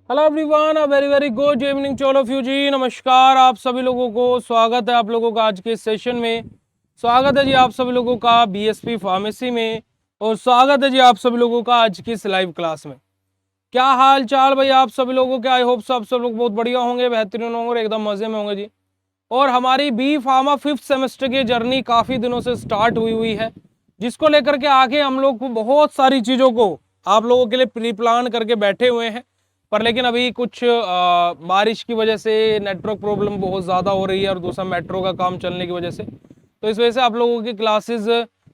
Hello everyone, a very very good evening to all of you ji. नमस्कार आप सभी लोगों को, स्वागत है आप लोगों का आज के सेशन में। स्वागत है जी आप सभी लोगों का बीएसपी फार्मेसी में, और स्वागत है जी आप सभी लोगों का आज की इस लाइव क्लास में। क्या हाल चाल भाई आप सभी लोगों के? आई होप सब लोग बहुत बढ़िया होंगे, बेहतरीन होंगे और एकदम मजे में होंगे जी। और हमारी बी फार्मा 5th सेमेस्टर की जर्नी काफी दिनों से स्टार्ट हुई है, जिसको लेकर के आगे हम लोग को बहुत सारी चीजों को आप लोगों के लिए प्री प्लान करके बैठे हुए हैं। पर लेकिन अभी कुछ बारिश की वजह से नेटवर्क प्रॉब्लम बहुत ज़्यादा हो रही है, और दूसरा मेट्रो का काम चलने की वजह से, तो इस वजह से आप लोगों की क्लासेस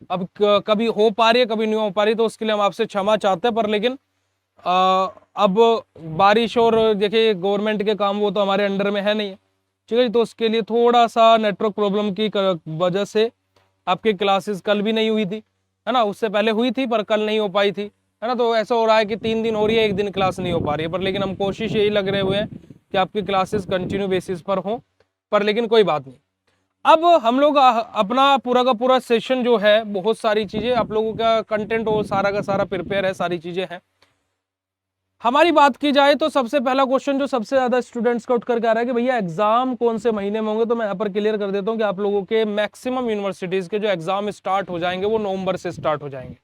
अब कभी हो पा रही है, कभी नहीं हो पा रही, तो उसके लिए हम आपसे क्षमा चाहते हैं। पर लेकिन अब बारिश और देखिए गवर्नमेंट के काम वो तो हमारे अंडर में है नहीं है, ठीक है जी। तो उसके लिए थोड़ा सा नेटवर्क प्रॉब्लम की वजह से आपकी क्लासेस कल भी नहीं हुई थी, है ना। उससे पहले हुई थी पर कल नहीं हो पाई थी, है ना। तो ऐसा हो रहा है कि 3 दिन हो रही है, एक दिन क्लास नहीं हो पा रही है। पर लेकिन हम कोशिश यही लग रहे हुए हैं कि आपकी क्लासेस कंटिन्यू बेसिस पर हो। पर लेकिन कोई बात नहीं, अब हम लोग अपना पूरा का पूरा सेशन जो है, बहुत सारी चीजें आप लोगों का कंटेंट वो सारा का सारा प्रिपेयर है, सारी चीजें हैं। हमारी बात की जाए तो सबसे पहला क्वेश्चन जो सबसे ज्यादा स्टूडेंट्स का उठ करके आ रहा है कि भैया एग्जाम कौन से महीने में होंगे, तो मैं यहाँ पर क्लियर कर देता हूँ कि आप लोगों के मैक्सिमम यूनिवर्सिटीज के जो एग्जाम स्टार्ट हो जाएंगे वो नवंबर से स्टार्ट हो जाएंगे,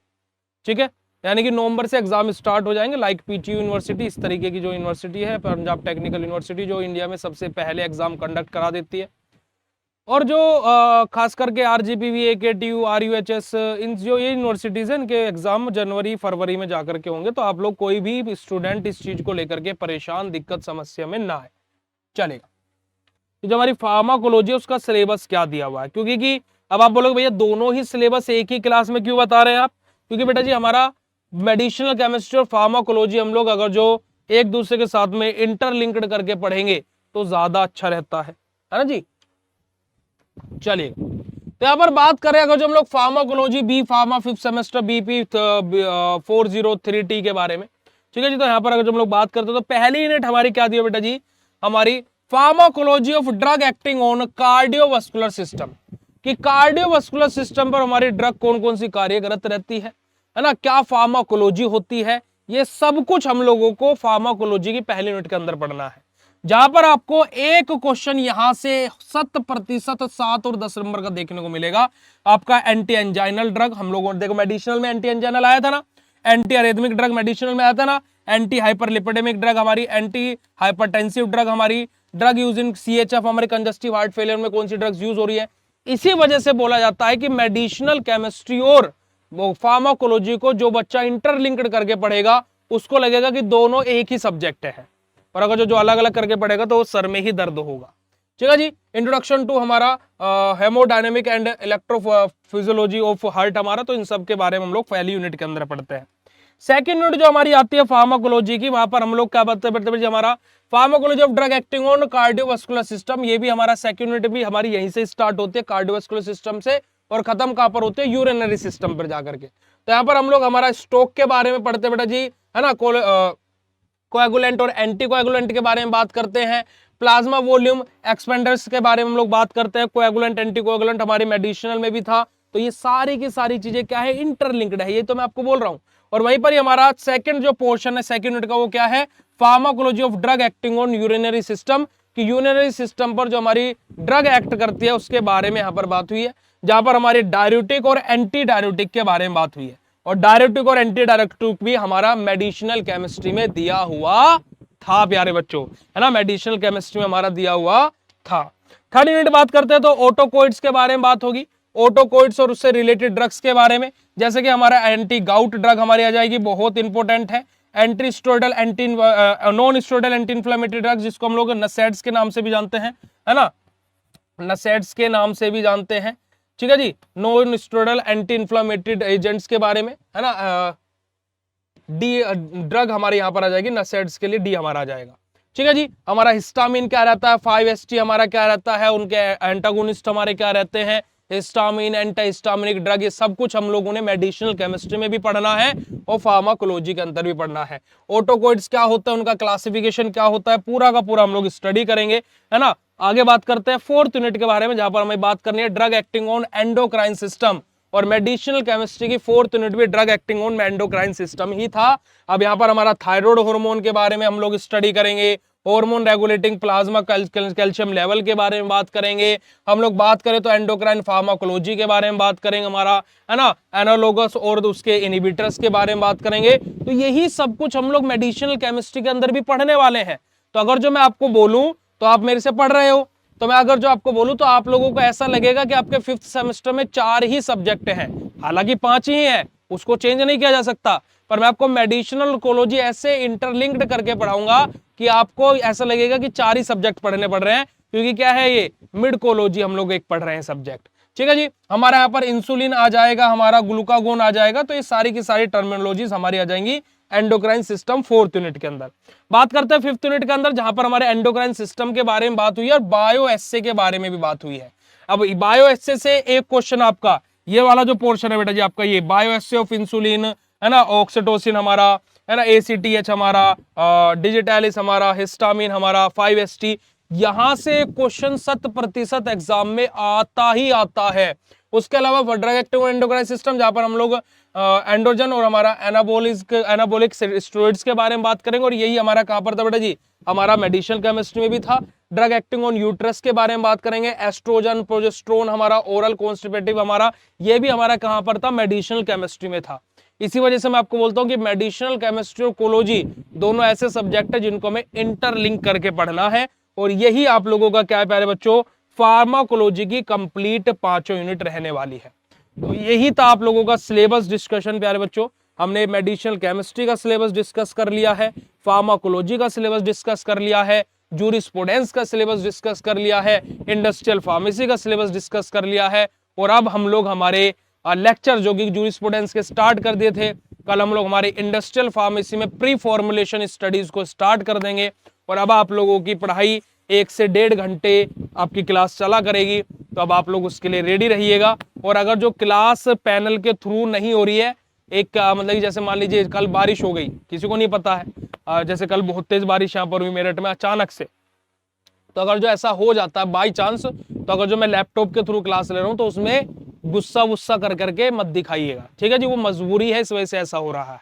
ठीक है। यानी कि नवंबर से एग्जाम स्टार्ट हो जाएंगे, लाइक पीटीयू यूनिवर्सिटी, इस तरीके की जो यूनिवर्सिटी है, पंजाब टेक्निकल यूनिवर्सिटी, जो इंडिया में सबसे पहले एग्जाम कंडक्ट करा देती है। और जो खास करके आरजीपीवी, एकेटीयू, आरयूएचएस, इन जो ये यूनिवर्सिटीज हैं, इनके एग्जाम जनवरी फरवरी में जाकर के होंगे। तो आप लोग कोई भी स्टूडेंट इस चीज को लेकर के परेशान, दिक्कत, समस्या में ना है, चलेगा। तो जो हमारी फार्माकोलॉजी है उसका सिलेबस क्या दिया हुआ है, क्योंकि कि अब आप बोलोगे भैया दोनों ही सिलेबस एक ही क्लास में क्यों बता रहे हैं आप? क्योंकि बेटा जी हमारा मेडिसिनल केमिस्ट्री और फार्माकोलॉजी हम लोग अगर जो एक दूसरे के साथ में इंटरलिंक्ड करके पढ़ेंगे तो ज्यादा अच्छा रहता है ना जी। चलिए, तो यहाँ पर बात करें अगर जो हम लोग pharmacology B pharma 5th semester BP 403T के बारे में, ठीक है जी। तो यहाँ पर अगर जो हम लोग बात करते हैं तो पहली यूनिट हमारी क्या दी है बेटा जी, हमारी pharmacology of drug acting on cardiovascular system, कि कार्डियोवास्कुलर सिस्टम पर हमारी ड्रग कौन कौन सी कार्यरत रहती है ना, क्या फार्माकोलॉजी होती है, ये सब कुछ हम लोगों को फार्माकोलॉजी की पहली यूनिट के अंदर पढ़ना है। जहां पर आपको एक क्वेश्चन यहां से 100% 7 और 10 नंबर का देखने को मिलेगा, आपका एंटी एंजाइनल ड्रग। हम लोगों ने देखो मेडिसिनल में एंटी एंजाइनल आया था ना, एंटी अरेथमिक ड्रग मेडिसिनल में आया था ना, एंटी हाइपरलिपिडेमिक ड्रग हमारी, एंटी हाइपरटेंसिव ड्रग हमारी, ड्रग यूज इन सीएचएफ हमारे कंजस्टिव हार्ट फेलियर में कौन सी ड्रग्स यूज हो रही है। इसी वजह से बोला जाता है कि मेडिसिनल केमिस्ट्री और फार्माकोलॉजी को जो बच्चा इंटरलिंक्ड करके पढ़ेगा उसको लगेगा कि दोनों एक ही सब्जेक्ट है, और अगर जो अलग अलग करके पढ़ेगा तो सर में ही दर्द होगा, ठीक है जी। इंट्रोडक्शन टू हमारा हेमोडायनेमिक एंड इलेक्ट्रोफिजियोलॉजी ऑफ हार्ट हमारा, तो इन सब के बारे में हम लोग पहली यूनिट के अंदर पढ़ते हैं। सेकंड यूनिट जो हमारी आती है फार्माकोलॉजी की, वहां पर हम लोग क्या पढ़ते हैं हमारा pharmacology of drug acting on cardiovascular system. ये भी हमारा सेकंड यूनिट भी हमारी यहीं से स्टार्ट होती है, कार्डियोवास्कुलर सिस्टम से, और खत्म कहां पर होते हैं, यूरिनरी सिस्टम पर जाकर के। तो यहाँ पर हम लोग हमारा स्ट्रोक के बारे में पढ़ते बेटा जी, है ना, कोएगुलेंट और एंटी कोएगुलेंट के बारे में बात करते हैं, प्लाज्मा वॉल्यूम एक्सपेंडर्स के बारे में हम लोग बात करते हैं, कोएगुलेंट एंटी कोएगुलेंट हमारे मेडिसिनल में भी था। तो ये सारी की सारी चीजें क्या है, इंटरलिंक्ड है, ये तो मैं आपको बोल रहा हूं। और वहीं पर ही हमारा सेकंड जो पोर्शन है सेकंड यूनिट का, वो क्या है, pharmacology of drug acting on urinary system, कि यूरिनरी सिस्टम पर जो हमारी ड्रग एक्ट करती है उसके बारे में यहां पर बात हुई है, जहां पर हमारी डायरेटिक और एंटी डायरेटिक के बारे में बात हुई है। और डायरेटिक और एंटी डायरेटिक भी हमारा मेडिसिनल केमिस्ट्री में दिया हुआ था प्यारे बच्चों, है ना, मेडिसिनल केमिस्ट्री में हमारा दिया हुआ था। थर्ड यूनिट बात करते हैं तो ऑटोकोइड्स के बारे में बात होगी, ऑटोकोइड्स और उससे रिलेटेड ड्रग्स के बारे में, जैसे कि हमारा एंटी गाउट ड्रग हमारी आ जाएगी, बहुत इंपॉर्टेंट है। Anti steroidal anti non steroidal anti inflammatory drugs, जिसको हम लोग नसेड्स के नाम से भी जानते हैं, है ना, नसेड्स के नाम से भी जानते हैं, ठीक है जी। Non steroidal anti inflammatory agents के बारे में, है ना, डी ड्रग हमारे यहां पर आ जाएगी, नसेड्स के लिए डी हमारा आ जाएगा, ठीक है जी। हमारा हिस्टामिन क्या रहता है, 5-HT हमारा क्या रहता है, उनके एंटागोनिस्ट हमारे क्या रहते हैं, हिस्टामिन, एंटाहिस्टामिनिक ड्रग, ये सब कुछ हम लोगों ने मेडिसिनल केमिस्ट्री में भी पढ़ना है और फार्माकोलॉजी के अंदर भी पढ़ना है। ऑटोकोइड्स क्या होता है, उनका क्लासिफिकेशन क्या होता है, पूरा का पूरा हम लोग स्टडी करेंगे, है ना। आगे बात करते हैं फोर्थ यूनिट के बारे में, जहां पर हमें बात करनी है drug acting on endocrine system, और मेडिसिनल केमिस्ट्री की 4th यूनिट भी drug acting on endocrine system ही था। अब यहाँ पर हमारा थायराइड हार्मोन के बारे में हम लोग स्टडी करेंगे, hormone regulating plasma calcium level के बारे में बात करेंगे। हम लोग बात करें तो एंडोक्राइन फार्माकोलॉजी के बारे में बात करेंगे, हमारा है ना एनालोगस और उसके इनहिबिटर्स के बारे में बात करेंगे। तो यही सब कुछ हम लोग मेडिसिनल केमिस्ट्री के अंदर भी पढ़ने वाले हैं। तो अगर जो मैं आपको बोलूं तो आप मेरे से पढ़ रहे हो, तो मैं अगर जो आपको बोलूं तो आप लोगों को ऐसा लगेगा कि आपके 5th सेमेस्टर में 4 ही सब्जेक्ट हैं, हालांकि 5 ही हैं, उसको चेंज नहीं किया जा सकता। पर मैं आपको मेडिसिनल कोलॉजी ऐसे इंटरलिंक्ड करके पढ़ाऊंगा कि आपको ऐसा लगेगा कि 4 ही सब्जेक्ट पढ़ने पड़ रहे हैं, क्योंकि क्या है ये मिड कोलॉजी हम लोग एक पढ़ रहे हैं सब्जेक्ट। ठीक है जी, हमारा यहाँ पर इंसुलिन आ जाएगा, हमारा ग्लूकागोन आ जाएगा, तो ये सारी की सारी टर्मिनोलॉजीज हमारी आ जाएंगी एंडोक्राइन सिस्टम 4th यूनिट के अंदर। बात करते हैं 5th यूनिट के अंदर, जहां पर हमारे एंडोक्राइन सिस्टम के बारे में बात हुई है और बायो एस्से के बारे में भी बात हुई है। अब बायो एस्से से एक क्वेश्चन आपका ये वाला जो पोर्शन है बेटा जी आपका, ये बायो एस्से ऑफ इंसुलिन है ना, ऑक्सीटोसिन हमारा है ना, ACTH हमारा, डिजिटैलिस हमारा, हिस्टामिन हमारा, 5ST, यहां से क्वेश्चन 100% एग्जाम में आता ही आता है। उसके अलावा ड्रग एक्टिव एंडोक्राइन सिस्टम, जहां पर हम लोग एंड्रोजन और हमारा एनाबोलिक स्टेरॉइड्स के बारे में बात करेंगे, और यही हमारा कहां पर था बेटा जी, हमारा मेडिसिनल केमिस्ट्री में भी था। ड्रग एक्टिंग ऑन यूट्रस के बारे में बात करेंगे, एस्ट्रोजन प्रोजेस्टेरोन हमारा, ओरल कॉन्स्टिपेटिव हमारा, ये भी हमारा कहां पर था, मेडिसिनल केमिस्ट्री में था। इसी वजह से मैं आपको बोलता हूं कि मेडिसिनल केमिस्ट्री और कोलॉजी दोनों ऐसे सब्जेक्ट है जिनको हमें इंटरलिंक करके पढ़ना है, और यही आप लोगों का क्या है प्यारे बच्चों, फार्माकोलॉजी की कंप्लीट 5 यूनिट रहने वाली है। तो यही था आप लोगों का सिलेबस डिस्कशन प्यारे बच्चों। हमने मेडिसिनल केमिस्ट्री का सिलेबस डिस्कस कर लिया है, फार्माकोलॉजी का सिलेबस डिस्कस कर लिया है, जूरिस्प्रूडेंस का सिलेबस डिस्कस कर लिया है, इंडस्ट्रियल फार्मेसी का सिलेबस डिस्कस कर लिया है, और अब हम लोग हमारे लेक्चर जो कि जूरिस्प्रूडेंस के स्टार्ट कर दिए थे, कल हम लोग हमारे इंडस्ट्रियल फार्मेसी में प्री फॉर्मुलेशन स्टडीज को स्टार्ट कर देंगे। और अब आप लोगों की पढ़ाई 1 से 1.5 घंटे आपकी क्लास चला करेगी, तो अब आप लोग उसके लिए रेडी रहिएगा। और अगर जो क्लास पैनल के थ्रू नहीं हो रही है, एक मतलब जैसे मान लीजिए कल बारिश हो गई, किसी को नहीं पता है, जैसे कल बहुत तेज बारिश यहाँ पर हुई मेरठ में अचानक से, तो अगर जो ऐसा हो जाता है बाई चांस, तो अगर जो मैं लैपटॉप के थ्रू क्लास ले रहा हूँ तो उसमें गुस्सा वुस्सा कर करके मत दिखाइएगा, ठीक है जी, वो मजबूरी है, इस वजह से ऐसा हो रहा है।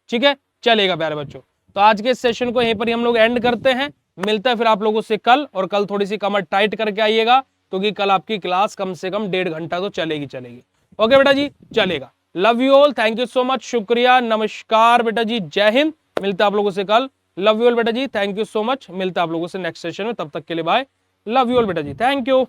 ठीक है, चलेगा प्यारे बच्चों। तो आज के सेशन को यहीं पर हम लोग एंड करते हैं, मिलता है फिर आप लोगों से कल, और कल थोड़ी सी कमर टाइट करके आइएगा, क्योंकि कल आपकी क्लास कम से कम 1.5 घंटा तो चलेगी। ओके बेटा जी, चलेगा। Love you all, thank you so much, शुक्रिया, नमस्कार बेटा जी, जय हिंद। मिलता है आप लोगों से कल। लव यू ऑल बेटा जी, थैंक यू सो मच, मिलता है आप लोगों से नेक्स्ट सेशन में, तब तक के लिए बाय। लव यू ऑल बेटा जी, थैंक यू।